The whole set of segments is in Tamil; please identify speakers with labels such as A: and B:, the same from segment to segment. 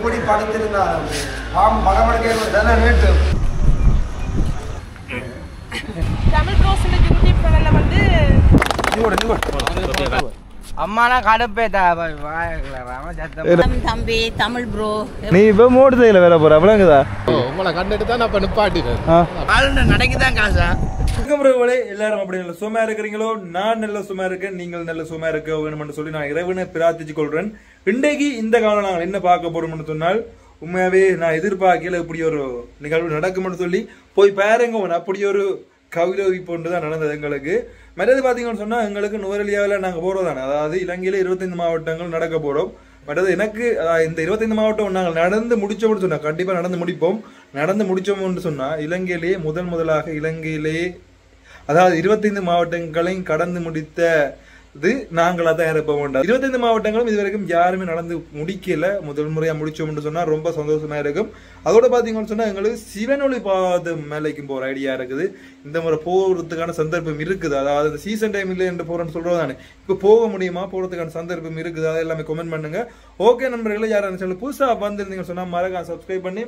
A: எப்படி படுத்திருந்தாலும் பாம்பு மடமடக்க தானே ரேட்டு.
B: தமிழ் ப்ரோஸ்ல யூடியூப் சேனல்ல வந்து
C: அம்மானா கடுப்பே
B: தம்பி தமிழ் ப்ரோ
D: நீ இப்போ மோட்டர் சைக்கிள் வேற போற அப்படிங்குதா?
E: உங்களை கண்டுட்டு தான் நான் நிப்பாட்டினேன்.
C: நடக்குதான் காசா
D: ப்ரோவளே எல்லாரும் அப்படி நல்ல சும்மா இருக்கிறீங்களோ? நான் நல்ல சும்மா இருக்கேன், நீங்கள் நல்ல சும்மா இருக்க வேணும்னு சொல்லி நான் இறைவனை பிரார்த்திச்சு கொள்றேன். இன்றைக்கு இந்த காலம் நாங்கள் என்ன பார்க்க போறோம்னு சொன்னால், உண்மையாவே நான் எதிர்பார்க்கல இப்படி ஒரு நிகழ்வு நடக்கும்னு சொல்லி போய் பாருங்க. அப்படி ஒரு கவிதை போன்றுதான் நடந்தது எங்களுக்கு. மற்றது பாத்தீங்கன்னு சொன்னா எங்களுக்கு நுவரெலியாவில் நாங்கள் போறோம், அதாவது இலங்கையில 25 மாவட்டங்கள் நடக்க போறோம். மற்றது எனக்கு இந்த 25 மாவட்டம் நாங்கள் நடந்து முடிச்சோம்னு சொன்னா, கண்டிப்பா நடந்து முடிப்போம். நடந்து முடிச்சோம்னு சொன்னா இலங்கையிலேயே முதலாக இலங்கையிலேயே அதாவது 25 மாவட்டங்களையும் கடந்து முடித்தது நாங்களா தான் இருப்ப வேண்டாம். 25 மாவட்டங்களும் இதுவரைக்கும் யாருமே நடந்து முடிக்கல. முதல் முறையா முடிச்சோம்னு சொன்னா ரொம்ப சந்தோஷமா இருக்கும். அதோட பாத்தீங்கன்னு சொன்னா எங்களுக்கு சிவனொளி பாதம் மேலைக்கும் போற ஐடியா இருக்குது. இந்த முறை போறதுக்கான சந்தர்ப்பம் இருக்குது. அதாவது இந்த சீசன் டைம் இல்லை என்று போறேன்னு சொல்றதானே, இப்ப போக முடியுமா, போறதுக்கான சந்தர்ப்பம் இருக்குது. அதை எல்லாமே கமெண்ட் பண்ணுங்க. ஓகே நண்பர்களே, யாரும் சேனல் புதுசா வந்திருந்தீங்கன்னு சொன்னா மறக்காம சப்ஸ்கிரைப் பண்ணி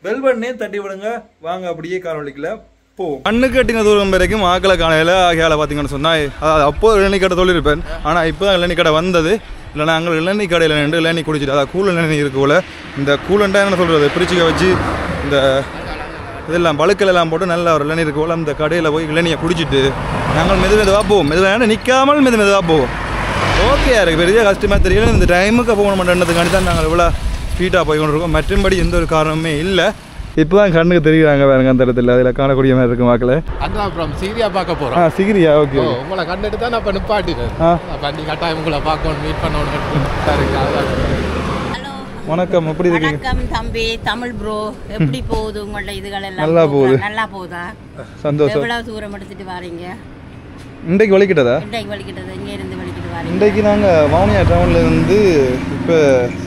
D: பெல் பட்டனை தட்டி விடுங்க. வாங்க அப்படியே காணொலிக்கல போவோம். கண்ணு கட்டின தூரம் வரைக்கும் ஆக்களை காணையில ஆகையால பாத்தீங்கன்னு சொன்னா, அதாவது அப்போ இளநீ கடை சொல்லியிருப்பேன். ஆனா இப்பதான் இளநீ கடை வந்தது. இல்லை நாங்கள் இளநீ கடையில் நின்று இளநீ குடிச்சிட்டு, அதாவது கூல் இளநீ இருக்குள்ள இந்த கூலண்டா என்ன சொல்றது, பிரிச்சுக்க வச்சு இந்த இதெல்லாம் பழுக்கள் எல்லாம் போட்டு நல்ல ஒரு இளநீ இருக்குள்ள அந்த கடையில் போய் இளநியை குடிச்சிட்டு நாங்கள் மெதுவாக போவோம். மெதுவாக நிற்காமல் மெதுவாக போவோம். ஓகே, எனக்கு பெரிய கஷ்டமாக தெரியல. இந்த டைமுக்கு போகணுன்றதுக்காண்டி தான் நாங்கள் இவ்வளோ ஸ்பீட்டாக போய் கொண்டு இருக்கோம். மற்றபடி எந்த ஒரு காரணமே இல்லை. இப்போதான் கண்ணுக்கு தெரியுறாங்க வேறுங்க அந்த இடத்துல, அதில் காணக்கூடிய மாதிரி இருக்கும் வாக்கில்.
E: அதான் அப்புறம் சிகிரியா பார்க்க போறோம்.
D: சிகிரியா? ஓகே,
E: உங்களை கண்டுட்டு தான் நான் நிப்பாட்டினேன். வண்டி கட்டாயம் உங்களை பார்க்கணும், மீட் பண்ணணும்.
D: வணக்கம், எப்படி இருக்கீங்க?
B: வணக்கம் தம்பி தமிழ் ப்ரோ, எப்படி போகுது உங்களோட இதுகள் எல்லாம்?
D: நல்லா போகுது.
B: நல்லா போகுதா?
D: சந்தோஷம்.
B: எவ்வளவு தூரம் எடுத்துட்டு வாரீங்க?
D: இன்றைக்கு வலிக்கிட்டதா?
B: இன்றைக்கு வலிக்கிட்டது. இங்கே இருந்து வலிக்கிட்டு வாரீங்க?
D: இன்றைக்கு நாங்கள் வவுனியா டவுன்ல இருந்து இப்போ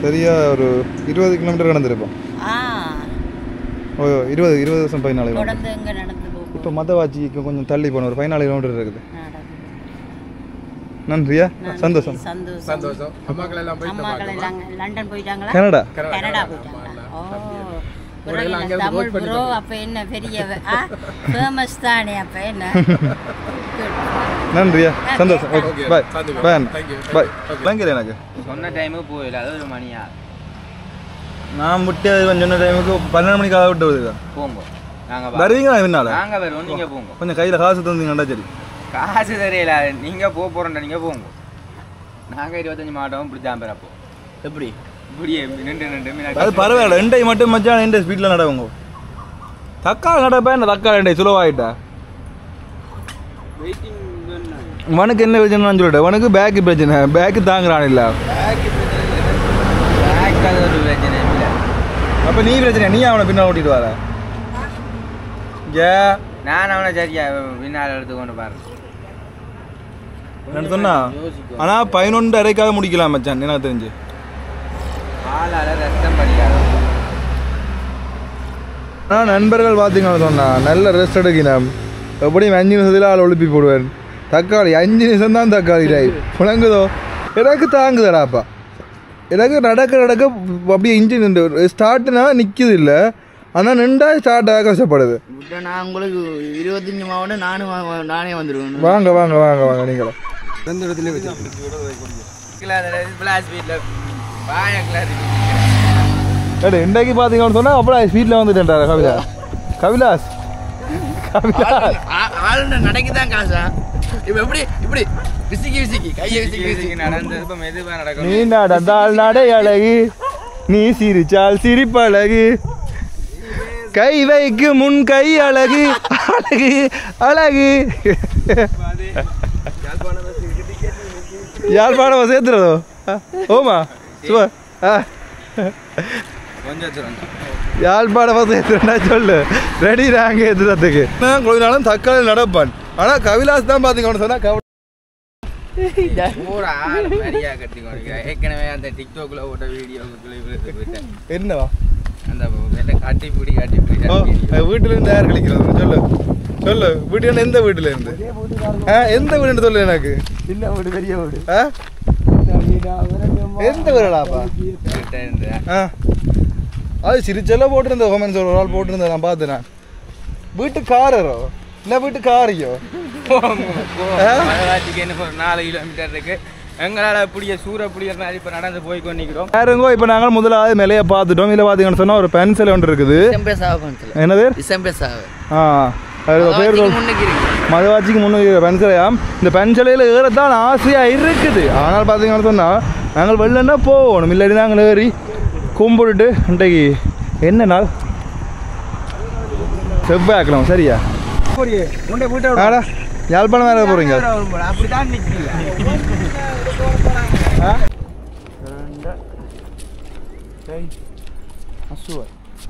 D: சரியா ஒரு 20 கிலோமீட்டர் நடந்திருப்போம். 20 வருஷம் 14
B: தொடர்ந்து எங்க நடந்து போகும்?
D: இப்போ மதவாச்சிக்கு கொஞ்சம் தள்ளி போன ஒரு 14 கிலோமீட்டர் இருக்குது. நன்றியா, சந்தோஷம்.
E: சந்தோஷம். அம்மாக்கள் எல்லாம்
B: லண்டன் போயிட்டாங்களா?
D: கனடா
B: போயிட்டாங்களா? தமிழ் ப்ரோ அப்ப என்ன பெரிய ஃபேமஸ் தானே, அப்ப என்ன?
D: நன்றியா, சந்தோஷம். பாய் பாய் பாய். வாங்கல எனக்கு
C: சொன்ன டைமுக்கு போயில, அது ஒரு மணியா
D: நான் முட்டி சொன்ன டைமுக்கு 12 மணிக்கு ஆக விட்டு வருது.
C: போங்க, நாங்க
D: வருவீங்களா? என்னால
C: நாங்க வருவோம், நீங்க போங்க.
D: கொஞ்சம் கையில காசு தந்தீங்கடா. சரி,
C: காசு தெரியல, நீங்க போறோம்டா, நீங்க போங்க. நாங்க 25 மாவட்டம் பிடிச்சாம போறப்போ எப்படி இப்படியே நின்று
D: அது பரவாயில்ல. ரெண்டை மட்டும் மச்சான் எந்த ஸ்பீட்ல நடவுங்க. தக்காளி நடப்பா என்ன தக்காளி ரெண்டை சுலவாயிட்டா. உனக்கு என்ன பிரச்சனை சொல்லிட்டேன், உனக்கு பேக்கு பிரச்சனை. பேக்கு தாங்குறான் இல்ல, அப்ப நீ பிரச்சனை, நீ அவனை பின்னால் ஓட்டிட்டு வர.
C: நான் அவனை சரியா பின்னால் எடுத்து கொண்டு பாரு
D: சொன்னா. ஆனா 11:30 முடிக்கலாம் மச்சான், எனக்கு தெரிஞ்சு.
C: ரத்தம் படிக்காது.
D: ஆனால் நண்பர்கள் பார்த்தீங்கன்னு சொன்னா நல்ல ரெஸ்ட் எடுக்கணும். எப்படியும் 5 நிமிஷத்துல ஆள் ஒழுப்பி போடுவேன். தக்காளி 5 நிமிஷம் தான் தக்காளி டாய் புழங்குதோ. எனக்கு தாங்குதடாப்பா. எனக்கு நடக்க அப்படியே இன்ஜின் ஸ்டார்ட்னா நிற்குது இல்லை, ஆனால் நின்றா ஸ்டார்ட் ஆக கஷ்டப்படுது.
C: நான் உங்களுக்கு 25 மாவட்டம் நானே வந்துடுவேன்.
D: வாங்க வாங்க வாங்க வாங்க. நீங்களும்
A: எந்த இடத்துல
D: இன்றைக்கு பார்த்தீங்கன்னு சொன்னால் அப்புறம் ஸ்பீட்டில் வந்துட்டேன்டா கவிலாஸ். கவிலாஸ்
C: நடக்குதான் காசா. இப்ப எப்படி இப்படி விசிக்கி விசிக்கி கையை விசிக்கி நடந்து மெதுவா நடக்கும்.
D: நீ நடந்தால் நடை அழகு, நீ சிரிச்சால் சிரிப்பழகு, கை வைக்கு முன் கை அழகு அழகு அழகு. யாழ்ப்பாணம் சேர்த்துறதோ? ஓமா சும்மா யாழ்ப்பாணம் சேர்த்துறா சொல்லு. ரெடி நாங்க ஏத்துறதுக்கு கொஞ்ச நாளும் தக்காளி நடப்பான். ஆனா கவிலாஸ் தான் பாத்தீங்கன்னு சொன்னா
C: ஏற்கனவே அந்த டிக்டாக்ல ஓட்ட வீடியோக்குள்ள
D: என்னவா
C: அந்த காட்டி பிடி
D: வீட்டுல இருந்து யார் கழிக்கிறது சொல்லு சொல்லு. வீட்டுல எந்த வீட்டுல இருந்து எந்த வீடுன்னு சொல்லு எனக்கு.
A: சின்ன வீடு பெரிய வீடு
D: எந்த வீடாப்பா?
F: அது சிரிச்செல்லாம் போட்டிருந்தேன் ஹோமன்ஸ் ஒரு ஆள் போட்டிருந்தேன் நான் பார்த்தேன் வீட்டுக்காரரோ இல்லை வீட்டுக்காரியோ
C: என்ன 4 கிலோமீட்டர் இருக்கு எங்களால் அப்படியே சூறப்புடிய மாதிரி இப்போ நடந்து போய் கொண்டிருக்கிறோம்
F: வேறுங்கோ இப்போ நாங்கள் முதலாவது மேலையை பார்த்துட்டோம் இல்லை பார்த்தீங்கன்னு சொன்னால் ஒரு பென்சில் ஒன்று இருக்குது என்னது பேர் மதவாச்சிக்கு முன்னுக்கு பென்சிலையாம் இந்த பென்சிலையில் ஏறத்தான் ஆசையாக இருக்குது ஆனால் பார்த்தீங்கன்னு சொன்னால் நாங்கள் வெளிலன்னா போகணும் இல்லாட்டி நாங்கள் ஏறி கும்பிட்டுட்டு இன்றைக்கு என்ன நாள் செவ்வாய்க்கிழமை சரியா ஆடா யாழ்ப்பாணம் வேற போகிறீங்க
C: அப்படிதான் நிற்கிறீங்க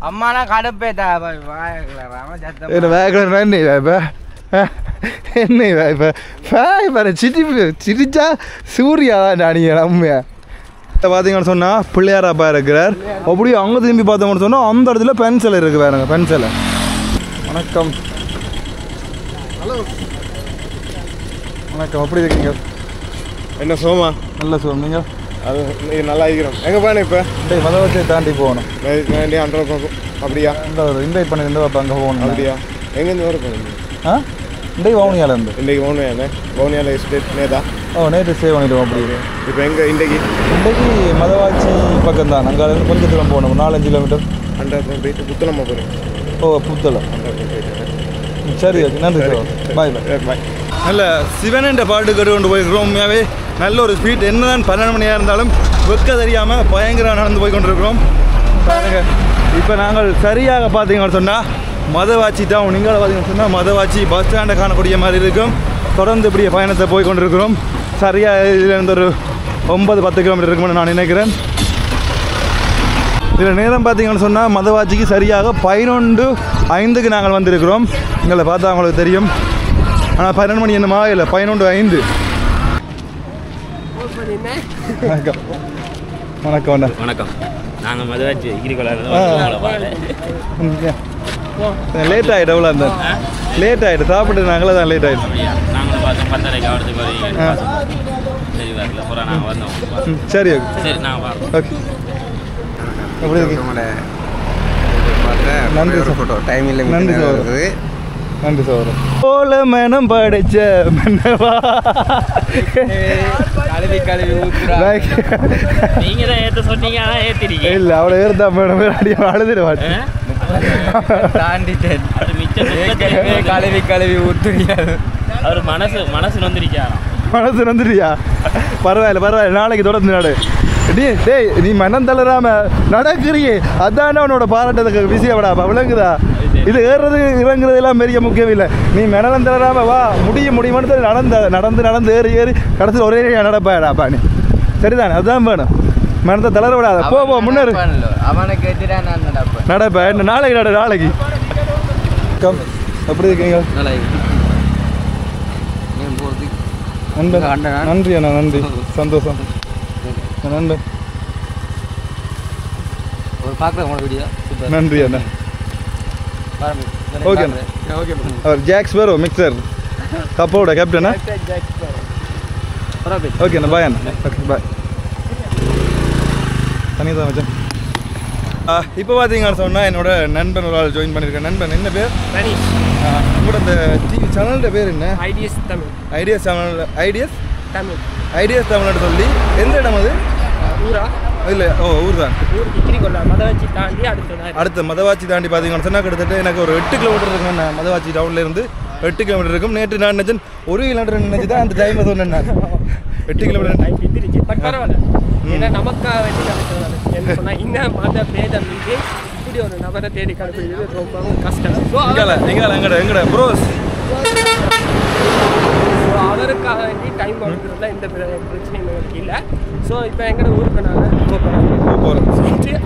C: அம்மானா கடுப்பேத்தா
F: வேகலாம் என்ன இப்போ சிரிச்சா சூர்யா தான் நீங்கள் உண்மையா பார்த்தீங்கன்னு சொன்னால் பிள்ளையாராப்பா இருக்கிறார் அப்படியே அங்கே திரும்பி பார்த்தோம்னு சொன்னால் அந்த இடத்துல பென்சில் இருக்குது வேறுங்க பென்சிலை வணக்கம் ஹலோ வணக்கம் எப்படி இருக்கீங்க
G: என்ன சோமா
F: நல்ல சோம் நீங்கள்
G: அது நல்லா இருக்கிறோம் எங்கே போகணும் இப்போ
F: மதவச்சை தாண்டி போகணும்
G: அந்த அப்படியா
F: இந்த ஒரு இன்வைட் பண்ணி இந்த அங்கே போகணும்
G: அப்படியா எங்கேருந்து வர போகணும்
F: ஆ இன்றைக்கு வவுனியாலேருந்து
G: இன்றைக்கு வவுனியாண்ணே வவுனியாவில் எஸ்டேட் நேதா
F: நேற்று சேவ் பண்ணிடுவோம் அப்படி
G: இப்போ எங்கே இன்றைக்கு
F: மதவாச்சி பக்கம் தான் அங்கே கொஞ்சம் தூரம் போகணும் 4-5 கிலோமீட்டர்
G: அந்த போயிட்டு புத்தனமாக போகிறேன்
F: புத்தலை சரி நன்றி சார் பாய்
G: பாய்
F: நல்ல சிவன் என்ற பாட்டு கேட்டு கொண்டு போயிருக்கிறோம் உண்மையாகவே நல்ல ஒரு ஸ்பீட் என்னதான் 12 மணியாக இருந்தாலும் வெக்க தெரியாமல் பயங்கர நடந்து போய் கொண்டிருக்கிறோம் பாருங்க இப்போ நாங்கள் சரியாக பார்த்தீங்கன்னு சொன்னால் மதவாச்சி டவுன் நீங்கள் பார்த்தீங்கன்னு சொன்னால் மதவாச்சி பஸ் ஸ்டாண்டை காணக்கூடிய மாதிரி இருக்கும் தொடர்ந்து இப்படியே பயணத்தை போய் கொண்டிருக்கிறோம் சரியாக இதுலேருந்து ஒரு 9-10 கிலோமீட்டர் இருக்கும்னு நான் நினைக்கிறேன் இதில் நேரம் பார்த்தீங்கன்னு சொன்னால் மதவாச்சிக்கு சரியாக 11:05 நாங்கள் வந்திருக்கிறோம் எங்களை பார்த்தா அவங்களுக்கு தெரியும் ஆனால் 12 மணி என்னமா இல்லை 11:05 வணக்கம் வணக்கம்
H: வணக்கம் நாங்கள் மதுராட்சி
F: லேட் ஆகிட்டு எவ்வளோ அந்த லேட் ஆகிட்டு சாப்பிட்டு நாங்களே தான் லேட் ஆகிட்டு
H: நாங்களும் பார்த்தோம் 10:30 ஆகிறதுக்கு சரி வரல அப்புறம் நாங்கள் வந்தோம்
F: சரி ஓகே
H: சரி நாங்கள் வரோம்
F: ஓகே எப்படி இருக்கு நன்றி
A: ஃபோட்டோ டைம் இல்லை
F: நன்றி சார் நன்றி சார் போல மனம் படைச்ச மன்னவா
C: கழுவி ஊத்துறா
H: நீங்கள் தான் ஏற்ற சொன்னீங்க ஆனால் ஏற்றிட்டீங்க
F: இல்லை அவ்வளோ ஏறுதா மேடம் அடி அழுதுடு மாட்டேன்
C: தாண்டிட்டேன்
H: அது மிச்சம்
C: கழுவி ஊத்துறியாது
H: அவர் மனசு வந்துருக்காராம்
F: மனசு வந்துடுறியா பரவாயில்ல நாளைக்கு தொடர்ந்து நடு டேய் நீ மனம் தளராம நடக்கிறியே அதானே உன்னோட பாராட்டத்துக்கு விஷயப்படாப்பா விளங்குதா இது ஏறுறது இறங்குறது எல்லாம் பெரிய முக்கியம் இல்லை நீ மனம் தளராம வா முடியும்னு நடந்து ஏறி கடைசியில் ஒரே நடப்பாடாப்பா நீ சரிதானே அதுதான் வேணும் மனத்தை தளர விடாத போ முன்னேறு
C: அவனுக்கு எதிராக நான்
F: நடப்பா நாளைக்கு எப்படி இருக்கீங்க நன்றி அண்ணா நன்றி சந்தோஷம் நன்றி நன்றி அண்ணா ஓகே அவர் ஜாக்ஸ் பேரோ மிக்சர் கப்போட கேப்டனா ஓகே அண்ணா பாய் அண்ணா ஓகே பாய் தனிதான் வச்சேன் இப்போ பார்த்தீங்கன்னு சொன்னால் என்னோட நண்பன் ஒரு ஆள் ஜாயின் பண்ணியிருக்கேன் நண்பன் என்ன பேர் உங்களோட இந்த டிவி சேனலோட பேர் என்ன ஐடியாஸ் தமிழ்னு சொல்லி எந்த இடம் அது இல்லை ஊர் தான் அடுத்த மதவாச்சி தாண்டி பார்த்தீங்கன்னு சொன்னால் கிட்டத்தட்ட எனக்கு ஒரு 8 கிலோமீட்டர் இருக்கும் நான் மதவாச்சி டவுன்லேருந்து 8 கிலோமீட்டர் இருக்கும் நேற்று நான் நினைச்சேன் 1 கிலோமீட்டர் நினைச்சு தான் அந்த டைமை சொன்னேன் நான் 8 கிலோமீட்டர்
I: ஏன்னா நமக்காக வேண்டி என்ன சொன்னால் இன்னும் மத பேதம் இங்கே இப்படி ஒரு நபரை தேடி கண்டுபிடிக்கிறது ரொம்பவும் கஷ்டம்
F: எங்கட ப்ரோஸ்
I: ஸோ அவருக்காக வேண்டி டைம் கொடுக்குறதுல எந்த பிரச்சனையும் எங்களுக்கு இல்லை ஸோ இப்போ எங்கட ஊருக்கு நாங்கள் போகிறோம்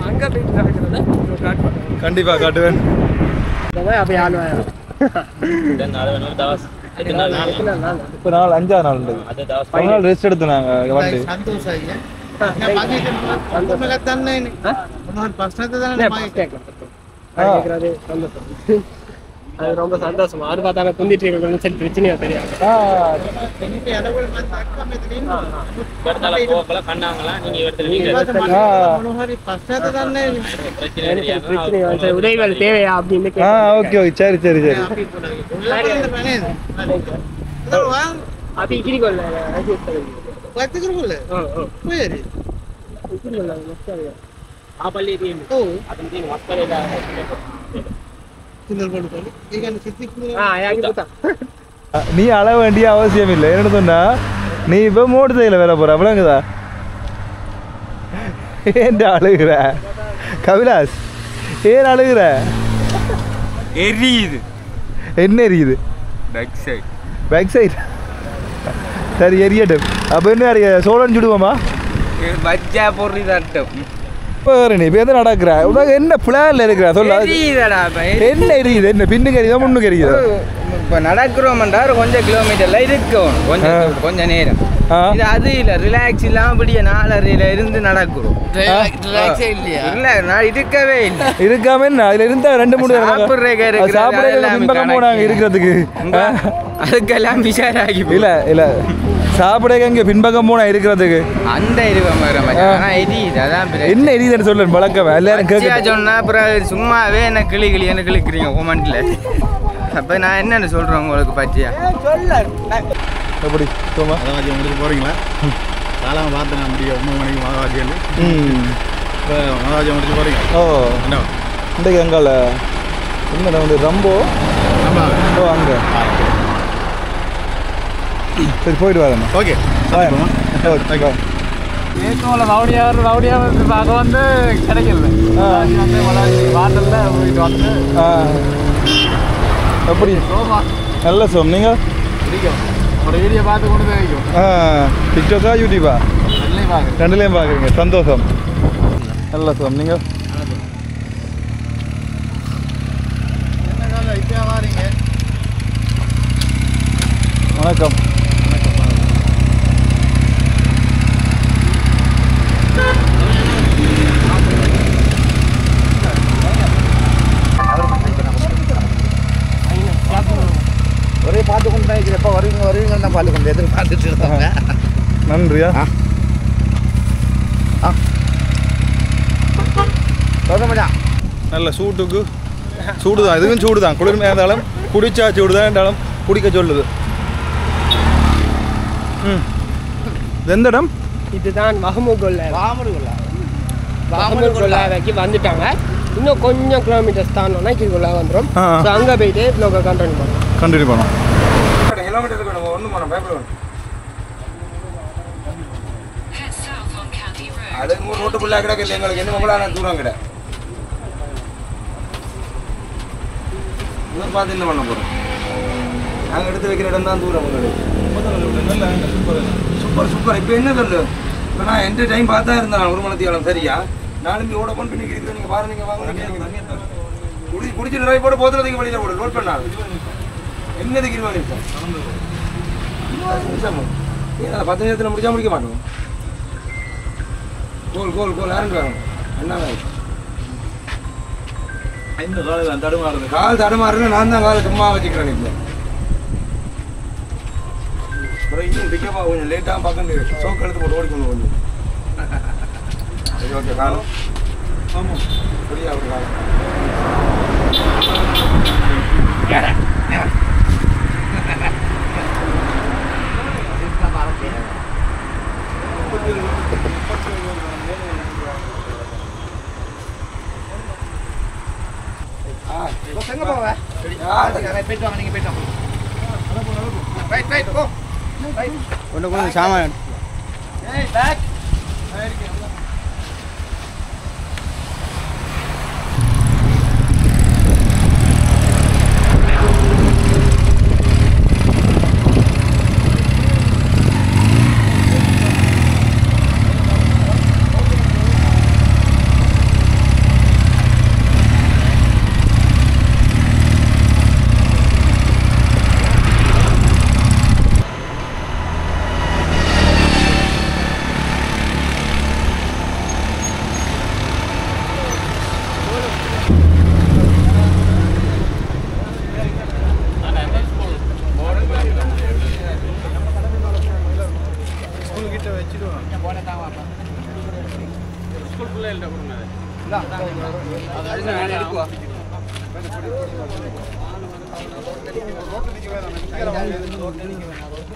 I: அங்கே போயிட்டு நடக்கிறத காட்டுவேன்
F: கண்டிப்பாக காட்டுவேன்
I: அப்படி ஆள்
F: இப்போ நாள் 5ஆவது நாள் இருந்தது ரெஸ்ட் எடுத்து நாங்கள் வண்டி
I: அது ரொம்ப சந்தோஷமா அது பார்த்தாங்க துண்டிட்டு இருக்கணும்னு சரி பிரச்சனையா தெரியாது உதவிகள் தேவையா அப்படின்னு
F: ஓகே ஓகே சரி சரி சரி
I: அது இக்கிரிக்கொள்ள
F: நீ அழ வேண்டிய அவசியம் இல்லை என்ன சொன்னா நீ இப்ப மோட்டர் சைக்கிள் வேற போற அவ்வளவுதா ஏன் அழுகுற கவிலாஸ் ஏன் அழுகுற
C: எரியுது
F: என்ன எரியுது பேக் சைடு சரி எரியட்டும் அப்ப என்ன சோழன் சுடுவோமா
C: பஜ்ஜா பொருள் தட்டும்
F: நீ இப்போ எது நடக்கிற உனக்கு என்ன பிளான்ல இருக்கிற சொல்ல என்ன எரியுது என்ன பின்னுக்கு எரியுதா முன்னுக்கு எரியுதா
C: இப்போ நடக்கிறோம்டா கொஞ்சம் கிலோமீட்டர்ல இருக்கும் கொஞ்சம் நேரம் இது அது இல்லை ரிலாக்ஸ் இல்லாம அப்படியே 4:30 இருந்து நடக்கிறோம் இல்ல இருக்கவே இல்லை
F: இருக்காம என்ன அதுல இருந்தா 2-3 சாப்பிடுற பின்பக்கம் போனாங்க இருக்கிறதுக்கு
C: அதுக்கெல்லாம் விசாராகி
F: இல்ல இல்ல சாப்பிட இங்க பின்பக்கம் போனா இருக்கிறதுக்கு
C: அந்த இருவம் எரியுது அதான்
F: என்ன எரியுதுன்னு சொல்ல பழக்கம் எல்லாரும் கேட்க
C: சொன்னா அப்புறம் சும்மாவே என்ன என்ன கிளிக்கிறீங்க கொமெண்ட்ல அப்ப நான் என்னன்னு சொல்றேன் உங்களுக்கு பற்றியா
F: எப்படி சோமா
G: மகாராஜா முடிச்சு போறீங்களா காலம் பார்த்து நான் முடியும் 9 மணிக்கு மகாராஜியில் இப்போ மகாராஜா முடிச்சு போறீங்க
F: ஓ என்ன இன்றைக்கு எங்கால என்ன வந்து ரம்போ ஓ அங்கே சரி போயிட்டு வரேன்
G: ஓகே
F: ஓகே
E: ரவுடியாக பார்க்க வந்து கிடைக்கல வாட்டரில் போயிட்டு வந்து
F: எப்படி நல்ல சோம் நீங்கள்
E: பிடிக்கும் ஒரு வீடியோ பார்த்து கொண்டு வைக்கும்
F: டிக்டாக்கா யூடியூபா ரெண்டுலேயும் பார்க்குறீங்க சந்தோஷம் நல்ல சோம் நீங்கள் வணக்கம்
A: ஒரே பார்த்து கொண்டு தான் எப்போ வருவீங்கன்னு தான் பார்த்து கொண்டு எதிர்பார்த்துட்டு இருந்தாங்க
F: நன்றியா நல்ல சூட்டுக்கு சூடு தான் இதுவும் சூடு தான் குளிர்மையாக இருந்தாலும் குடிச்சா சூடு தான் இருந்தாலும் குடிக்க சொல்லுது எந்த இடம்
I: இதுதான் வஹமுகொல்லாவைக்கு வந்துட்டாங்க இன்னும் கொஞ்சம் கிலோமீட்டர்ஸ் தாண்டோம்னா இதுக்குள்ள வந்துடும் ஸோ அங்கே போயிட்டு லோக்கல் கண்டினியூ பண்ணோம்
A: கிலோமீட்டருக்கு ஒன்றும் பண்ணோம் பேப்பர் அது ரோட்டு ஃபுல்லாக கிடக்கு எங்களுக்கு என்ன உங்களான தூரம் கிட பார்த்து என்ன பண்ண போகிறோம் நாங்கள் எடுத்து வைக்கிற இடம் தான் தூரம் உங்களுக்கு சூப்பர் சூப்பர் இப்போ என்ன சொல்லு இப்போ நான் எந்த டைம் பார்த்தா இருந்தேன் ஒரு மணத்தியாலம் சரியா நானும் ஓட போன் பண்ணி இருக்கிறேன் நீங்கள் பாருங்க நீங்கள் வாங்க குடிச்சு நிறைய போட்டு போத்துறதுக்கு வழியில் போடு லோட் பண்ணாது என்னதுக்கு இருவாங்க சார் 10 நிமிஷத்தில் முடிச்சா முடிக்க மாட்டோம் கோல் யாருங்க என்ன கால் தடுமாறுன்னு நான் தான் காலை சும்மா வச்சுக்கிறேன் இல்லை அப்புறம் இன்னும் பிக்கப்பாக கொஞ்சம் லேட்டாக பார்க்க சோக்கு எடுத்து போட்டு ஓடிக்கணும் கொஞ்சம் சரி ஓகே காலம் ஆமாம் புரியா அப்படி காலம்
C: கொஞ்சம் சாமான்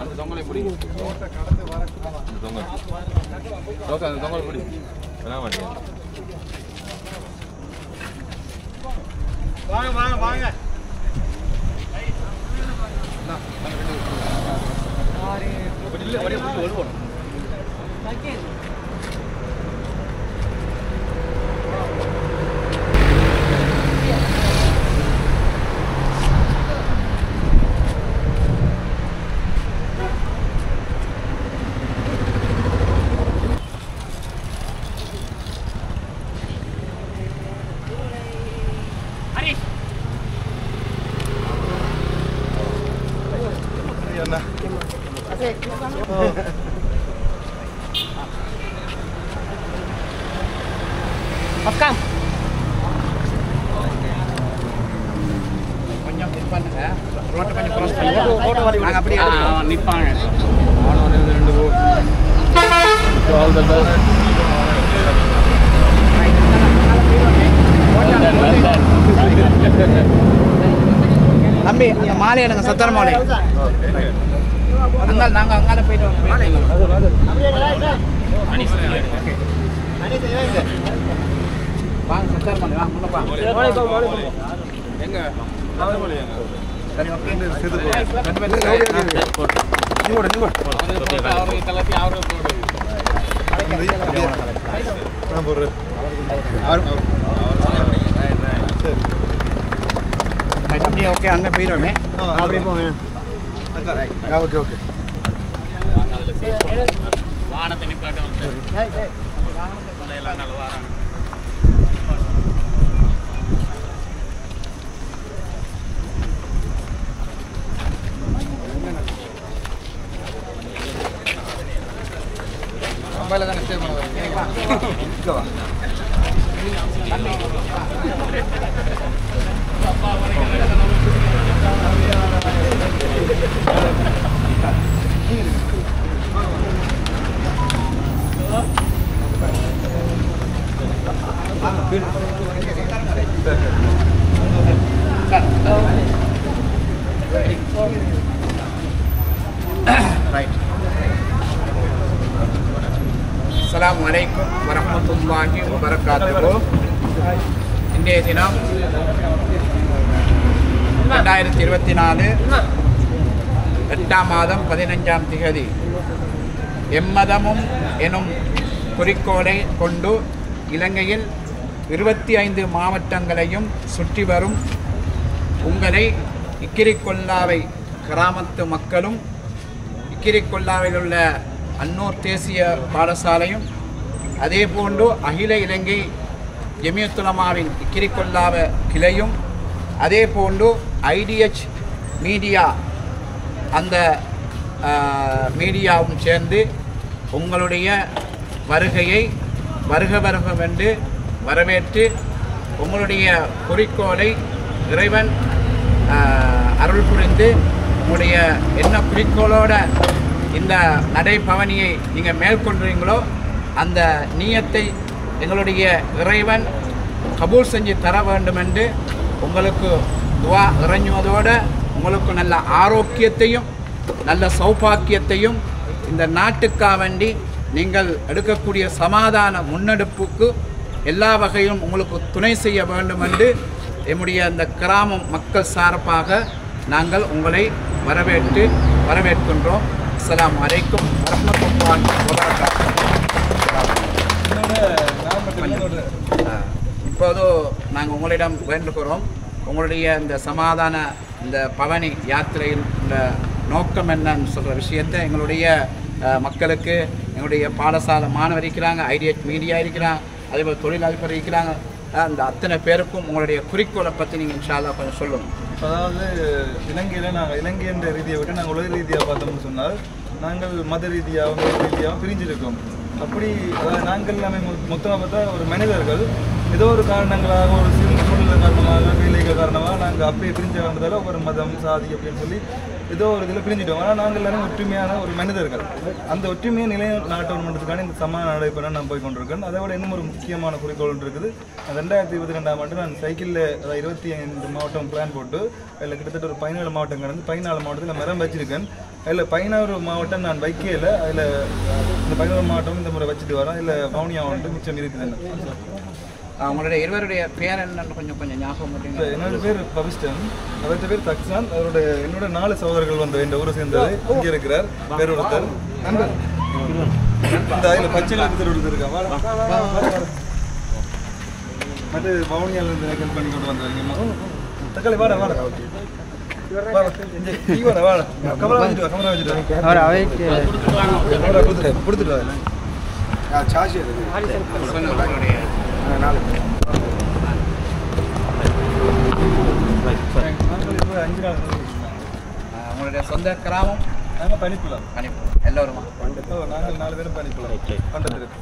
H: அந்த தொங்கலை பிடி அந்த தொங்கலை பிடி
G: வாங்க வாங்க வாங்க
I: Afkam.
C: கொஞ்சம் கிளிக் பண்ணுங்க ரோட்டை கொஞ்சம் க்ராஸ் பண்ணுங்க ஃபோட்டோ வலி நாங்க அப்படியே
H: நிப்பாங்க
C: தம்பி அந்த மாலை எனக்கு சத்தர மாலை அங்கால நாங்க அங்கால போயிட்டு வாங்க சத்தர மாலை வாங்க முன்ன வாங்க எங்க மாலை எங்க சரி ஓகே நீங்க அவரே தலத்தி அவரே போடு அப்படியே ஓகே அங்கே போயிடுவோமே அப்படியே போங்க ஓகே ஓகே
H: வானத்தை நிப்பாட்ட வந்து எல்லாம் நல்ல வாராங்க
C: மொபைலில் தானே சேவ் பண்ண வரீங்க அஸ்ஸலாமு அலைக்கும் வரஹ்மத்துல்லாஹி வபரகாத்துஹு. இன்றைய தினம் 2024 8ஆம் மாதம் 15ஆம் திகதி எம்மதமும் எனும் குறிக்கோளை கொண்டு இலங்கையில் 25 மாவட்டங்களையும் சுற்றி வரும் உங்களை இக்கிரிக்கொல்லாவை கிராமத்து மக்களும் இக்கிரிக்கொல்லாவில் உள்ள அன்னூர் தேசிய பாடசாலையும் அதே போன்று அகில இலங்கை ஜமியத்துலமாவின் இக்கிரிக்கொல்லாவ கிளையும் அதே போன்று ஐடிஎச் மீடியா அந்த மீடியாவும் சேர்ந்து உங்களுடைய வருகையை வருகவென்று வரவேற்று உங்களுடைய குறிக்கோளை இறைவன் அருள் புரிந்து உங்களுடைய என்ன குறிக்கோளோட இந்த நடைபவனியை நீங்கள் மேற்கொள்கிறீங்களோ அந்த நீயத்தை எங்களுடைய இறைவன் கபூல் செஞ்சு தர வேண்டும் என்று உங்களுக்கு துவா இறைஞ்சுவதோடு உங்களுக்கு நல்ல ஆரோக்கியத்தையும் நல்ல சௌபாக்கியத்தையும் இந்த நாட்டுக்காக வேண்டி நீங்கள் எடுக்கக்கூடிய சமாதான முன்னெடுப்புக்கு எல்லா வகையிலும் உங்களுக்கு துணை செய்ய வேண்டும் என்று எம்முடைய அந்த கிராமம் மக்கள் சார்பாக நாங்கள் உங்களை வரவேற்கின்றோம். அஸ்ஸலாமு அலைக்கும் வரஹ்மத்துல்லாஹி வபரகாத்துஹு. இப்போது நாங்கள் உங்களிடம் வேண்டுகிறோம், உங்களுடைய இந்த சமாதான இந்த பவனி யாத்திரையின் இந்த நோக்கம் என்னன்னு சொல்கிற விஷயத்தை எங்களுடைய மக்களுக்கு எங்களுடைய பாடசாலை மாணவர் இருக்கிறாங்க, ஐடிஎச் மீடியா இருக்கிறாங்க, அதேபோல் தொழிலதிபர் இருக்கிறாங்க, அந்த அத்தனை பேருக்கும் உங்களுடைய குறிக்கோளை பற்றி நீங்கள் இன்ஷா அல்லாஹ் கொஞ்சம் சொல்லணும்.
F: அதாவது இலங்கையில் நாங்கள் இலங்கை என்ற ரீதியை விட்டு நாங்கள் உலக ரீதியாக பார்த்தோம்னு சொன்னால் நாங்கள் மத ரீதியாகவும் பிரிஞ்சிருக்கோம். அப்படி அதாவது நாங்கள் எல்லாமே மொத்தமாக பார்த்தா ஒரு மனிதர்கள் ஏதோ ஒரு காரணங்களாக ஒரு சிறு சூழ்நிலை காரணமாக வேலைகள் காரணமாக நாங்கள் அப்படியே பிரிஞ்ச வந்ததால் ஒரு மதம் சாதி அப்படின்னு சொல்லி ஏதோ ஒரு இதில் பிரிஞ்சிட்டோம். ஆனால் நாங்கள் எல்லாரும் ஒற்றுமையான ஒரு மனிதர்கள். அந்த ஒற்றுமையை நிலைநாட்டணுன்றதுக்கான இந்த சம நடைபெற நான் போய் கொண்டிருக்கேன். அதை விட இன்னும் ஒரு முக்கியமான குறிக்கோள் இருக்குது. 2022ஆம் ஆண்டு நான் சைக்கிளில் 25 மாவட்டம் பிளான் போட்டு அதில் கிட்டத்தட்ட ஒரு 17 மாவட்டம் கடந்து 14 மாவட்டத்தில் மரம் வச்சிருக்கேன். அதில் 16 மாவட்டம் நான் வைக்கையில் அதில் இந்த 11 மாவட்டம் இந்த முறை வச்சுட்டு வரேன். இதில் வவுனியா வந்து மிச்சம் இருக்குது.
C: அவங்களுடைய இருவருடைய பேர் என்னன்னு கொஞ்சம் ஞாபகம் பண்ணுறீங்க?
F: என்னோட பேர் பவிஷ்டன், அவருடைய பேர் தக்சான். அவருடைய என்னோட 4 சகோதரர்கள் வந்து இந்த ஊரை சேர்ந்தது இங்கே இருக்கிறார். பேர் ஒருத்தர் நண்பர் இந்த அதில் பச்சை கலர் ஒருத்தர் இருக்கா. மற்ற வவுனியாவிலேருந்து ஹெல்ப் பண்ணி கொண்டு வந்துருக்கீங்க. தக்காளி வாட வாட கொடுத்துட்டு
C: உங்களுடைய சொந்த கிராமம்?
F: நாங்கள் பனிப்புலம்.
C: பனிப்புலம் எல்லோருமா?
F: நாங்கள் 4 பேரும் பனிப்புலம் பண்டத்திற்கு.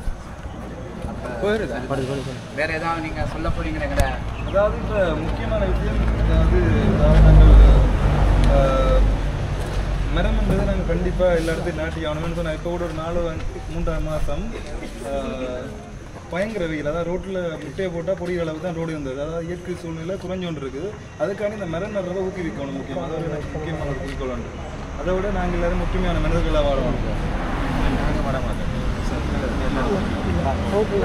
C: வேற ஏதாவது நீங்க சொல்ல போறீங்களா?
F: அதாவது இப்போ முக்கியமான விஷயம் அதாவது நாங்கள் மரம் என்பது நாங்கள் கண்டிப்பாக எல்லா இடத்தையும் நாட்டி ஆகணும்னு சொன்னால் இப்போ கூட ஒரு 4-3 மாதம் பயங்கர வெயில். அதாவது ரோட்டில் முட்டையை போட்டால் பொடிய அளவு தான் ரோடு இருந்தது. அதாவது இயற்கை சூழ்நிலை குறைஞ்சொன்று இருக்குது. அதுக்காண்டி இந்த மரம் நடுறதை ஊக்குவிக்கணும். முக்கியம் அதாவது எனக்கு முக்கியமான ஒரு குறிக்கோள் உண்டு. அதை விட நாங்கள் எல்லோரும் முக்கியமான மனிதர்களாக வாழணும். நாங்கள் வர மாட்டோம்.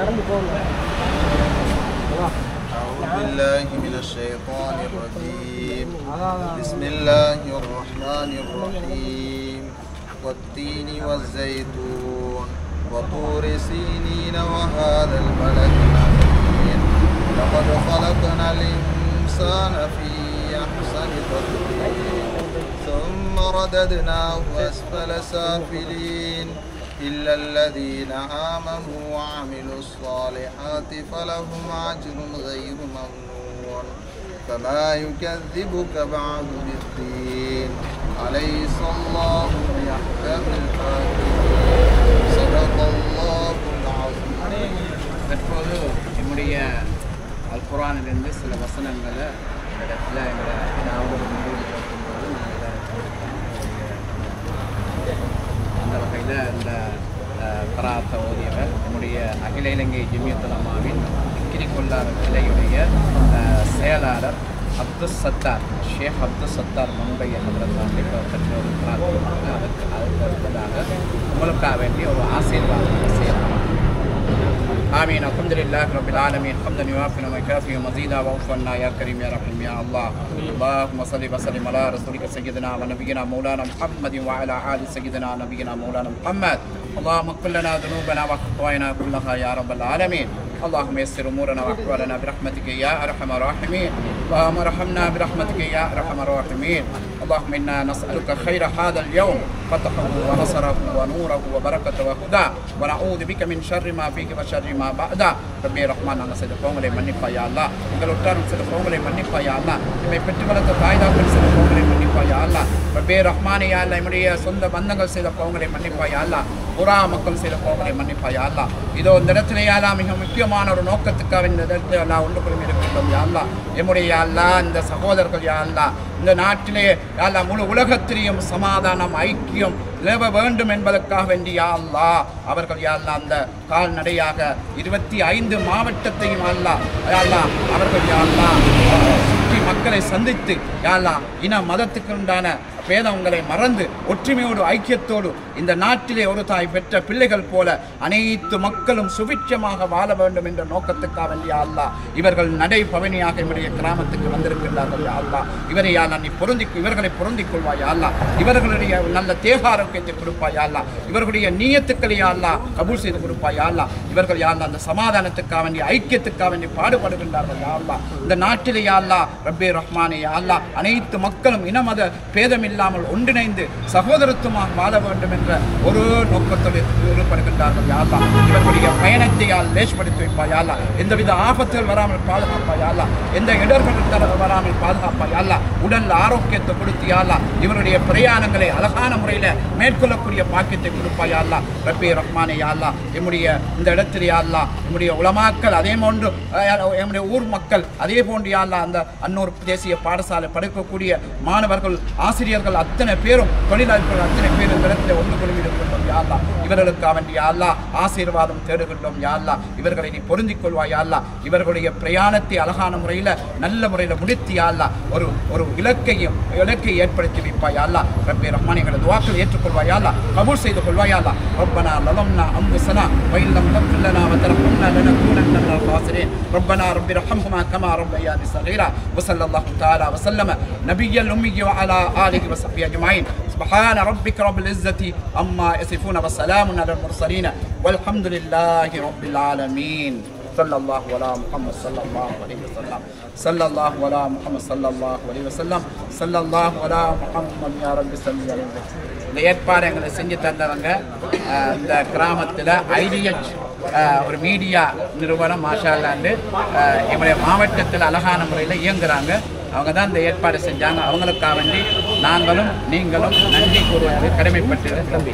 I: நடந்து போகணும்.
G: أعوذ بالله من الشيطان الرجيم بسم الله الرحمن الرحيم والتين والزيتون وطور سينين وهذا البلد الأمين لقد خلقنا الإنسان في أحسن تقويم ثم رددناه أسفل سافلين إلا الذين آمنوا وعملوا الصالحات فلهم أجر غير ممنون فما يكذبك بعد بالدين أليس الله بأحكم الحاكمين صدق الله العظيم.
C: தற்போது நம்முடைய அல் குர்ஆனிலிருந்து சில வசனங்களை இடத்துல அந்த வகையில் இந்த கராத்தை ஓதியவர் நம்முடைய அகில இலங்கை ஜமியத்துல் உலமாவின் கிரிகொள்ளார் கிளையுடைய செயலாளர் அப்துல் சத்தார், ஷேக் அப்துல் சத்தார் மும்பை என்பதற்காக இப்போ பெற்றோர் பிரார்த்தனை. அதுக்கு அடுத்ததாக உங்களுக்காக வேண்டிய ஒரு ஆசீர்வாதம் செய்யலாம். آمين. الحمد لله رب العالمين حمدا يوافي ويكافئ مزيدا واعف عنا يا كريم يا رحيم يا الله. اللهم صل وسلم على رسولك سيدنا ونبينا مولانا محمد وعلى آل سيدنا نبينا مولانا محمد. اللهم اغفر لنا ذنوبنا وخطايانا كلها يا رب العالمين. اللهم يسر امورنا واحوالنا برحمتك يا ارحم الراحمين. اللهم ارحمنا برحمتك يا ارحم الراحمين. اللهم انا نسالك خير هذا اليوم فتحه ونصره ونوره وبركته وهداه ونعوذ بك من شر ما فيك وشر ما بعد. ربي رحمن நாங்கள் செய்த பாவங்களை மன்னிப்பா யா அல்லாஹ். எங்கள் உற்றாரும் செய்த பாவங்களை மன்னிப்பா யா அல்லாஹ். நம்மை பெற்று வளர்த்த தாய்தாக்கள் செய்த பாவங்களை மன்னிப்பா யா அல்லாஹ். ரப்பே ரஹ்மானே யா அல்லாஹ். நம்முடைய சொந்த பந்தங்கள் செய்த பாவங்களை மன்னிப்பா யா அல்லாஹ். புறா மக்கள் செய்த பாவங்களை மன்னிப்பா யா அல்லாஹ். இதோ இந்த இடத்துல யா அல்லாஹ் மிக முக்கியமான ஒரு நோக்கத்துக்காக இந்த இடத்துல யா ஒன்று குழுமி இருக்கின்றோம் யா அல்லாஹ். நம்முடைய யா அல்லாஹ் இந்த சகோதரர்கள் யா அல்லாஹ் இந்த நாட்டிலே யா அல்லாஹ் முழு உலகத்திலேயும் சமாதானம் ஐக்கியம் நிலவ வேண்டும் என்பதற்காக வேண்டி யா அல்லாஹ் அவர்கள் யா அல்லாஹ் அந்த கால்நடையாக 25 மாவட்டத்தையும் அல்லாஹ் யா அல்லாஹ் அவர்கள் யா அல்லாஹ் சுற்றி மக்களை சந்தித்து யா அல்லாஹ் இன மதத்துக்கு உண்டான பேதங்களை மறந்து ஒற்றுமையோடு ஐக்கியத்தோடு இந்த நாட்டிலே ஒரு தாய் பெற்ற பிள்ளைகள் போல அனைத்து மக்களும் சுபிட்சமாக வாழ வேண்டும் என்ற நோக்கத்துக்காக வேண்டிய அல்லாஹ் இவர்கள் நடை பவனியாக என்னுடைய கிராமத்துக்கு வந்திருக்கின்றார்கள் யா அல்லாஹ். இவரை யா அல்லாஹ் நீ இவர்களை பொருந்திக் கொள்வாய் யா அல்லாஹ். இவர்களுடைய நல்ல தேக ஆரோக்கியத்தை கொடுப்பாய் யா அல்லாஹ். இவர்களுடைய நீயத்துக்களை யா அல்லாஹ் கபூல் செய்து கொடுப்பாய் யா அல்லாஹ். இவர்கள் யா அல்லாஹ் அந்த சமாதானத்துக்காக வேண்டிய ஐக்கியத்துக்காக வேண்டி பாடுபடுகின்றார்கள் யா அல்லாஹ். இந்த நாட்டிலே யா அல்லாஹ் ரப்பே ரஹ்மானே யா அல்லாஹ் அனைத்து மக்களும் இனமத பேதமில்லை இல்லாமல் ஒன்றிணைந்து சகோதரத்துவமாக வாழ வேண்டும் என்ற ஒரு நோக்கத்தில் ஈடுபடுகின்றார்கள். யா அல்லாஹ் இவர்களுடைய பயணத்தையால் லேஷ்படுத்தி வைப்பா. யா அல்லாஹ் எந்தவித ஆபத்துகள் வராமல் பாதுகாப்பா. யா அல்லாஹ் எந்த இடர்கள் வராமல் பாதுகாப்பா. யா அல்லாஹ் உடல் ஆரோக்கியத்தை கொடுத்து யா அல்லாஹ் இவருடைய பிரயாணங்களை அழகான முறையில் மேற்கொள்ளக்கூடிய பாக்கியத்தை கொடுப்பா. யா அல்லாஹ் ரப்பி ரஹ்மானே யா அல்லாஹ் எம்முடைய இந்த இடத்தில் யா அல்லாஹ் நம்முடைய உலமாக்கள் அதே போன்று நம்முடைய ஊர் மக்கள் அதே போன்று யா அல்லாஹ் அந்த அன்னூர் தேசிய பாடசாலை படிக்கக்கூடிய மாணவர்கள் ஆசிரியர்கள் அத்தனை பேரும் தொழிலாளர்கள் அத்தனை பேரும் இந்த இடத்துல ஒன்று குழுமி இருக்கின்றோம். யா அல்லாஹ் இவர்களுக்காக வேண்டி யா அல்லாஹ் ஆசீர்வாதம் தேடுகின்றோம். யா அல்லாஹ் இவர்களை நீ பொருந்திக் கொள்வாய். யா அல்லாஹ் இவர்களுடைய பிரயாணத்தை அழகான முறையில் நல்ல முறையில் முடித்து யா அல்லாஹ் ஒரு இலக்கை ஏற்படுத்தி வைப்பாய். யா அல்லாஹ் ரப்பி ரஹ்மான் எங்களது துஆக்களை ஏற்றுக்கொள்வாய். யா அல்லாஹ் கபூல் செய்து கொள்வாய். யா அல்லாஹ் ரப்பனா லலம்னா அன்ஃபுஸனா வ இன் லம் தக்ஃபிர் லனா வ தர்ஹம்னா லனகூனன்ன மினல் காசிரீன் ரப்பனா ரப்பி ரஹம்ஹுமா கமா ரப்பயானி ஸகீரா வ ஸல்லல்லாஹு தஆலா வ ஸல்லம நபிய்யல் உம்மி வ அலா ஆலிஹி வ ஸஹ்பிஹி அஜ்மஈன் சுப்ஹான ரப்பிக ரப்பில் இஸ்ஸதி அம்மா யசிஃபூன வ ஸலாமுன் அலல் முர்ஸலீன் வல்ஹம்துலில்லாஹி ரப்பில் ஆலமீன். صلى الله على محمد صلى الله عليه وسلم صلى الله على محمد صلى الله عليه وسلم صلى الله على محمد يا رب صل عليه وسلم. இந்த ஏற்பாடு எங்களை செஞ்சு தந்தவங்க இந்த கிராமத்தில் ஐடிஎச் ஒரு மீடியா நிறுவனம் மாஷால்லாண்டு எங்களுடைய மாவட்டத்தில் அழகான முறையில் இயங்குறாங்க. அவங்க தான் இந்த ஏற்பாடு செஞ்சாங்க. அவங்களுக்காக வேண்டி நாங்களும் நீங்களும் நன்றி கூறுவது கடமைப்பட்டு தம்பி.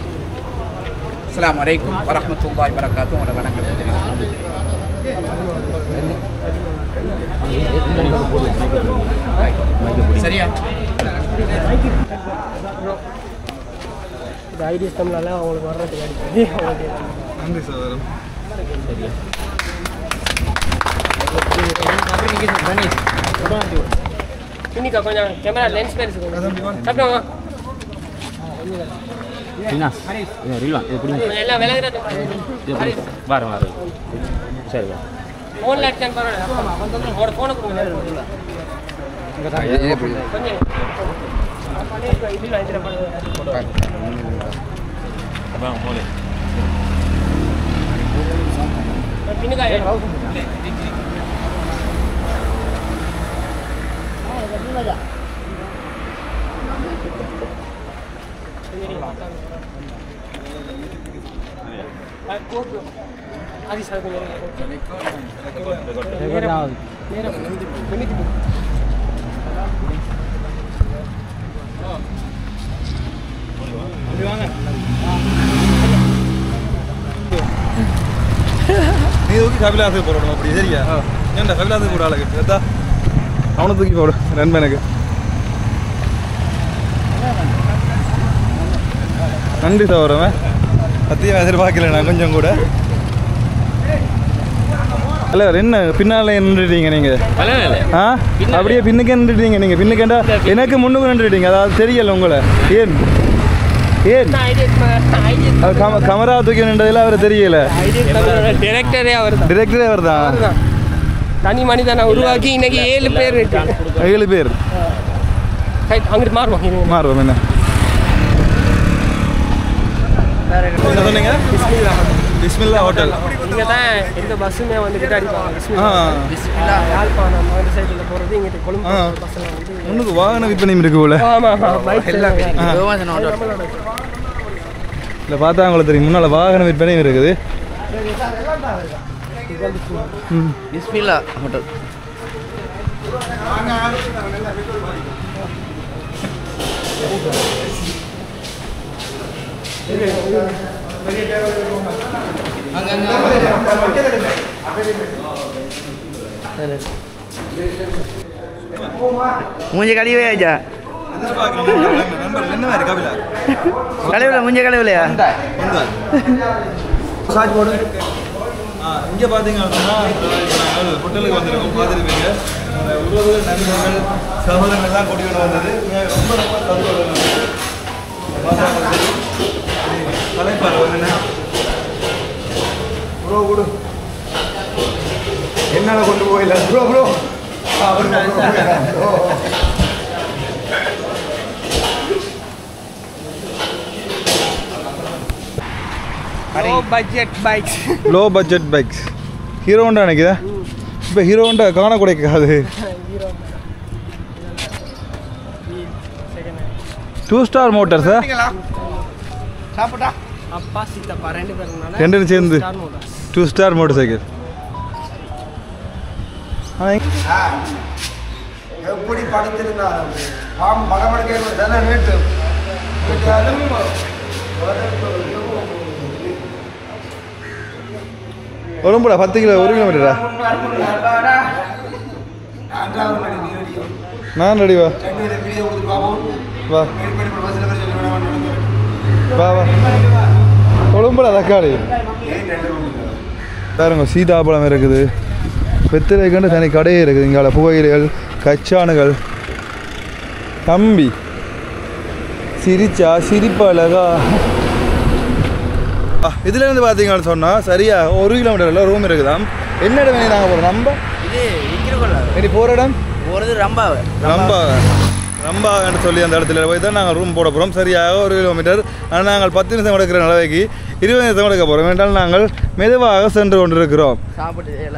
C: அஸ்ஸலாமு அலைக்கும் வரஹ்மத்துல்லாஹி வபரகாத்துஹு. உங்களோட வணக்கத்தை தெரிவித்துக் சரியா
I: இந்த ஐடியா தமிழால அவங்களுக்கு வர்றதுக்கு அடிப்படை
F: நன்றி சகோதரன்.
I: இன்னைக்கு கொஞ்சம் கேமரா லென்ஸ் பேர் சாப்பிடுவாங்க எல்லாம் விலகிறது
H: சரி
I: ஃபோனில் அடிச்சான்னு பரவாயில்ல உங்களோட ஃபோனை கொடுங்க கொஞ்சம் பின்னுக்காய் அது சார்
F: நீ தூக்கி கபிலாசுக்கு போடணும் அப்படி சரியா? ஏன்டா கபிலாசுக்கு போட ஆளுக்கு ஏதா அவனை தூக்கி போடு நண்பனுக்கு. நன்றி சகோதரன். சத்தியம் எதிர்பார்க்கல நான் கொஞ்சம் கூட. அல்ல என்ன பின்னால நின்றுட்டீங்க நீங்க? ஆ அப்படியே பின்னுக்கே நின்றுட்டீங்க நீங்க. பின்னுக்கேண்டா எனக்கு முன்னுக்கு நின்றுட்டீங்க. அதாவது தெரியல உங்களை. ஏன் ஏன் கமரா தூக்கி நின்றதுல அவரை தெரியல.
I: டிரெக்டரே
F: அவர் தான்.
I: தனி மனிதனை உருவாக்கி இன்னைக்கு 7 பேர் இருக்கு.
F: 7 பேர்
I: அங்கிட்டு மாறுவோம்
F: என்ன சொன்னீங்க? பிஸ்மில்லா ஹோட்டல்.
I: இங்கே தான் எந்த பஸ்ஸுமே வந்துக்கிட்டு அடிப்பாங்க. யாழ்ப்பாணம் அந்த சைடில் போகிறது இங்கிட்ட கொழும்பு பஸ்ஸெல்லாம் வந்து
F: ஒன்றுக்கு வாகன விற்பனையும் இருக்கு போல.
I: ஆமாம் பைக் எல்லாம்
F: இல்லை பார்த்தா அவங்களுக்கு தெரியும். முன்னால் வாகன விற்பனையும் இருக்குது.
J: பிஸ்மில்லா ஹோட்டல். மூஞ்சி கழிவே ஆச்சா? கழிவுல மூஞ்சி கழிவுலையா?
F: இங்கே பார்த்தீங்க அப்படின்னா ஹோட்டலுக்கு வந்துருக்கோம். பார்த்துருப்பீங்க உறவுகள் நண்பர்கள் சகோதரங்கள் தான் கொடி கொண்டு வந்தது. ரொம்ப ரொம்ப சந்தோஷம். தலைப்பாரு ப்ரோ கொடு என்னால் கொண்டு போயில bro bro
I: low budget
F: bikes Hero Honda நினைக்குதா? இப்போ ஹீரோ ஹோண்டா காண கிடைக்காது. 2 Star Motors
C: சாப்பிட்டா
I: அப்பா சித்தப்பா ரெண்டு பேரும்
F: ரெண்டும் சேர்ந்து 2 Star Motorcycle.
A: எப்படி படுத்திருந்தாலும் பாம்பு படபடக்க தானே நேற்று
F: வரும்படா 10 கிலோ 1 கிலோமீட்டரா நான் ரெடி வா வா வா வா வரும்படா தக்காளி பாருங்க சீதாப்பழம் இருக்குது வெத்திலைக்கண்டு தனி கடையே இருக்குது இங்கே புகையிலைகள் கச்சானுகள் தம்பி சிரிச்சா சிரிப்பழகா இதுலேருந்து பார்த்தீங்கன்னு சொன்னால் சரியாக 1 கிலோமீட்டரில் ரூம் இருக்குதாம். என்ன இடம் வேணும் நாங்கள் போகிறோம் நம்ம
J: இது விற்கிறோம்
F: இனி போகிற இடம்
J: போகிறது ரம்பாவை
F: ரம்பான்னு சொல்லி அந்த இடத்துல போய் தான் நாங்கள் ரூம் போட போகிறோம். சரியாக 1 கிலோமீட்டர். ஆனால் நாங்கள் 10 நிமிஷம் எடுக்கிற நிலவைக்கு 20 நிமிஷம் எடுக்க போகிறோம். என்றால் நாங்கள் மெதுவாக சென்று கொண்டிருக்கிறோம்.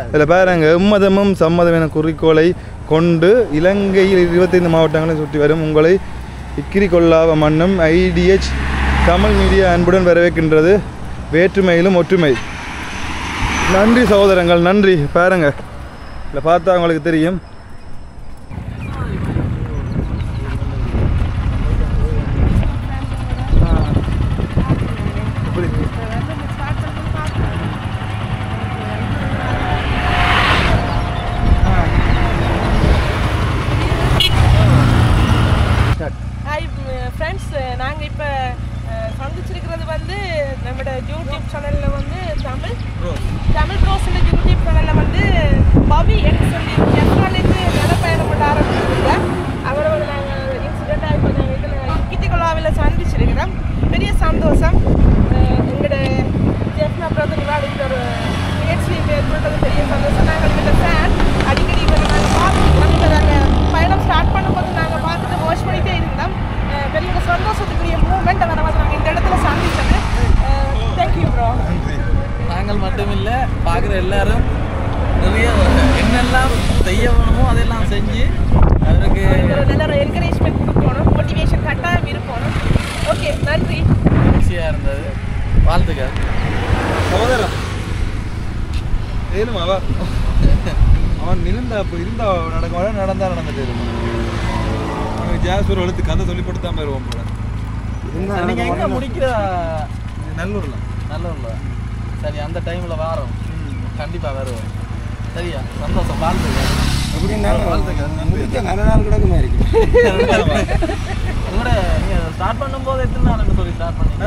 F: இதில் பாருங்க உம்மதமும் சம்மதம் என குறிக்கோளை கொண்டு இலங்கையில் 25 மாவட்டங்களை சுற்றி வரும் உங்களை இக்கிரி கொள்ளாத மண்ணும் IDH தமிழ் மீடியா அன்புடன் வரவேற்கின்றது. வேற்றுமையிலும் ஒற்றுமை. நன்றி சகோதரங்கள், நன்றி. பாருங்க இல்லை பார்த்தா உங்களுக்கு தெரியும்.
K: ஹாய் ஃப்ரெண்ட்ஸ், நாங்கள் இப்போ சந்திச்சிருக்கிறது வந்து நம்மளோட யூடியூப் சேனலில் வந்து தமிழ் ப்ரோஸோட யூடியூப் சேனலில் வந்து பவி என்று சொல்லி ஜப்பானுக்கு நடைப்பயணம் பண்ண ஆரம்பிச்சிருக்கீங்க. அவரோட நாங்கள் இன்சிடெண்ட்டாக இப்போ நாங்கள் இதில் கிட்டிகொள்ளாவில் சந்திச்சிருக்கிறோம். பெரிய சந்தோஷம். எங்களோட ஜெஃப்னா பிரதர்களால் இந்த ஒரு நிகழ்ச்சியை மேற்கொண்டது பெரிய சந்தோஷம். நாங்கள் இந்த ஃபேன் அடிக்கடி இப்போ நாங்கள் பார்த்துருக்கோம். இப்போ நாங்கள் பயணம் ஸ்டார்ட் பண்ணும்போது நாங்கள் பார்த்துட்டு வாட்ச் பண்ணிகிட்டே இருந்தோம். பெரிய சந்தோஷத்துக்குரிய மூமெண்ட் அதை வந்து நாங்கள் இந்த இடத்துல சந்திச்சது. Thank you bro.
J: நாங்கள் மட்டுமில்லை, பார்க்குற எல்லாரும் நிறைய என்னெல்லாம் செய்ய வேணுமோ அதெல்லாம் செஞ்சு அவருக்கு
K: நல்ல ஒரு என்கரேஜ்மெண்ட் கொடுக்கணும், மோட்டிவேஷன் கட்டாயம் இருக்கணும். ஓகே, நன்றி.
J: ஈஸியாக இருந்தது. வாழ்த்துக்கள்
F: சகோதரம். ஏழுமாவா அவன் நிலந்தா இப்போ இருந்தா நடக்க நடந்தா நடந்துட்டு இருக்கும். அவனுக்கு ஜாஸ்பர் வளர்த்து கதை சொல்லி கொடுத்தாம வருவோம் போல.
J: நீங்கள் எங்கே முடிக்கிற
F: நல்லூர்ல
J: சரி, அந்த டைமில் வாரோம். கண்டிப்பாக வருவோம். சரியா, சந்தோஷம். வாழ்த்துக்கள்.
A: நல்ல நாள் கிடக்குமா இருக்கு.
J: உங்களோட நீங்கள் ஸ்டார்ட் பண்ணும்போது எத்தனை நாள்னு சொல்லி ஸ்டார்ட் பண்ணீங்க?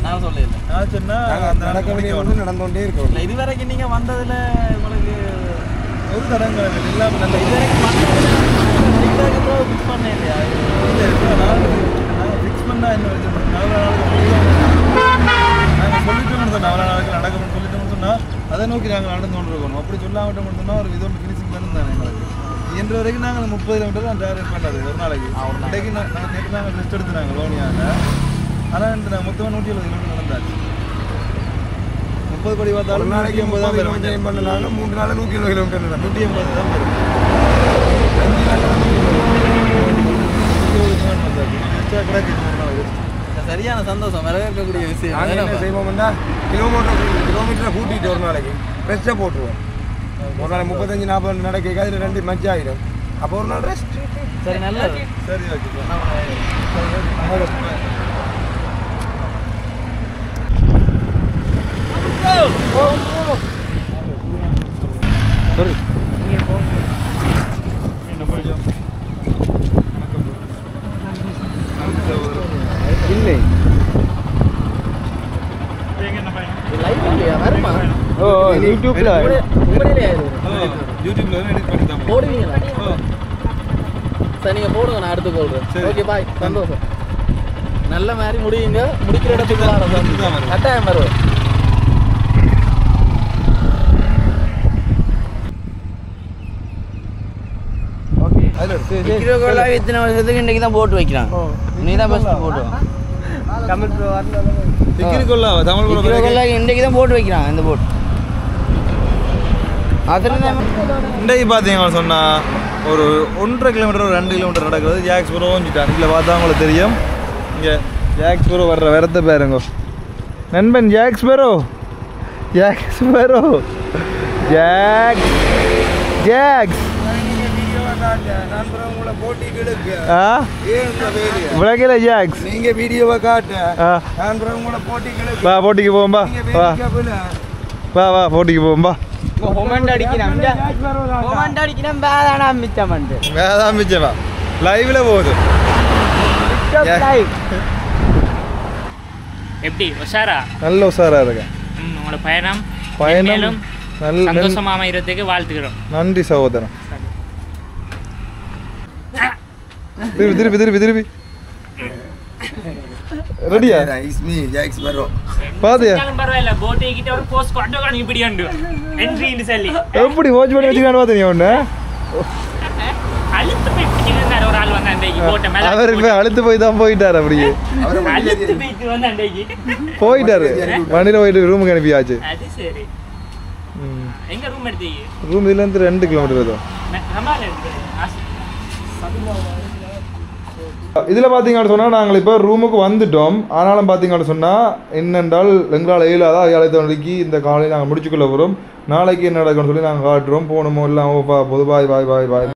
J: நான் சொல்லிடுறேன்.
A: நடந்துகிட்டே இருக்கும்.
J: இல்லை, இது வரைக்கும் நீங்கள் வந்ததில் உங்களுக்கு
F: ஒரு தடங்கள் இல்லாமல் நல்ல
J: இது வரைக்கும் ஃபிக்ஸ் பண்ண இல்லையா?
F: நாங்கள் ஃபிக்ஸ் பண்ணால் என்ன வச்சுருக்கோம். 4 நாங்கள் சொல்லிட்டோம்னு சொன்னால் 4 நாளுக்கு நடக்கணும்னு சொல்லிட்டோம்னு சொன்னால் அதை நோக்கி நாங்கள் நடந்து கொண்டு இருக்கணும். அப்படி சொல்லாமட்டோம்னு சொன்னால் ஒரு இதோட ஃபினிஷிங் பண்ணணும் தானே எங்களுக்கு. இன்று வரைக்கும் நாங்கள் 30 கிலோமீட்டர் தான் ட்ராவல் பண்ணுறது ஒரு நாளைக்கு. இன்றைக்கு நாங்கள் நேற்று நாங்கள் ரெஸ்ட் எடுத்துனாங்க லோனியாக. ஆனால் இந்த நான் மொத்தமாக 170 கிலோமீட்டர் நடந்தாச்சு. 30 படி பார்த்தாலும் 180 தான் வரும்.
A: 3 நாள் 120 கிலோமீட்டர்
F: 180 தான் வரும். 5 நாள் கிடக்கு.
J: சரியான சந்தோஷம், வரவேற்கக்கூடிய விஷயம்.
A: நாங்கள் என்ன செய்வோம்னா கிலோமீட்டரை கூட்டிகிட்டு ஒரு நாளைக்கு ரெஸ்ட்டை போட்டுருவோம். ஒரு நாளைக்கு 35-40 நடக்க அதில் 2 மச்ச ஆகிடும். அப்போ ஒரு நாள் ரெஸ்ட்.
J: சரி, நல்லது.
F: சரி, ஓகே.
A: இல்லை
F: யூடியூப்ல
J: போடுவீங்களா? சரி, நீங்கள் போடுங்க, நான் அடுத்து போடுறேன். ஓகே, பாய். சந்தோஷம். நல்ல மாதிரி முடியுங்க. முடிக்கிற இடத்துக்கு கட்டாயம் வருவேன்.
L: இத்தனை வருஷத்துக்கு இன்னைக்கு தான் போட்டு வைக்கிறான். நீ தான் ஃபர்ஸ்ட் போட்டு இன்னைக்கு தான் போட்டு வைக்கிறான் இந்த போட்.
F: இன்றைக்கு பார்த்தீங்கன்னா சொன்னா ஒரு 1.5 கிலோமீட்டர் 2 கிலோமீட்டர் நடக்கிறது. ஜாக்ஸ்பரோ வந்துட்டான். இதில் பார்த்தா உங்களுக்கு தெரியும். இங்கே ஜாக்ஸ்பரோ வர்ற வரத்தை பாருங்க. நண்பன் ஜாக்ஸ்பரோ ஜாக்ஸ் விளக்கல ஜாக்ஸ்.
A: நீங்க வீடியோவை காட்டு.
F: வா போட்டிக்கு போவோம்பா. வா வா போட்டிக்கு போவோம்பா. மிச்சமா லைவ்ல போகுது.
M: எப்படி உஷாரா? நல்ல
F: உஷாரா இருக்கு.
M: உங்களோட பயணம்
F: நல்ல
M: சந்தோஷமா அமைகிறதுக்கு வாழ்த்துக்கிறோம்.
F: நன்றி சகோதரன். திருப்பி ரெடியா? பாதியா
M: பரவாயில்ல. போட் கிட்ட ஒரு போஸ்ட் காட்டோ இப்படி உண்டு என்ட்ரி சொல்லி
F: எப்படி வாட்ச் பண்ணி வச்சுக்கான்னு பார்த்தீங்க ஒன்று.
M: அழுத்து போய் பிடிச்சிருந்தாரு ஒரு ஆள் வந்து அன்றைக்கு போட்ட மேல.
F: அவர் இப்போ அழுத்து போய் தான் போயிட்டார். அப்படியே
M: அழுத்து போயிட்டு வந்து அன்றைக்கு
F: போயிட்டாரு. வண்டியில் போயிட்டு ரூமுக்கு அனுப்பியாச்சு.
M: அது சரி. எங்க ரூம் எடுத்தீங்க?
F: ரூம் இதுலேருந்து 2 கிலோமீட்டர் வரும். இதில் பார்த்தீங்கன்னு சொன்னால் நாங்கள் இப்போ ரூமுக்கு வந்துட்டோம். ஆனாலும் பார்த்தீங்கன்னு சொன்னால் என்னென்றால் எங்களால் இயலாத அழைத்த வழிக்கு இந்த காலையில் நாங்கள் முடிச்சுக்கொள்ள வரோம். நாளைக்கு என்ன நடக்கும்னு சொல்லி நாங்கள் காட்டுறோம். போகணுமோ இல்லாமல் பொதுவாய் பாய்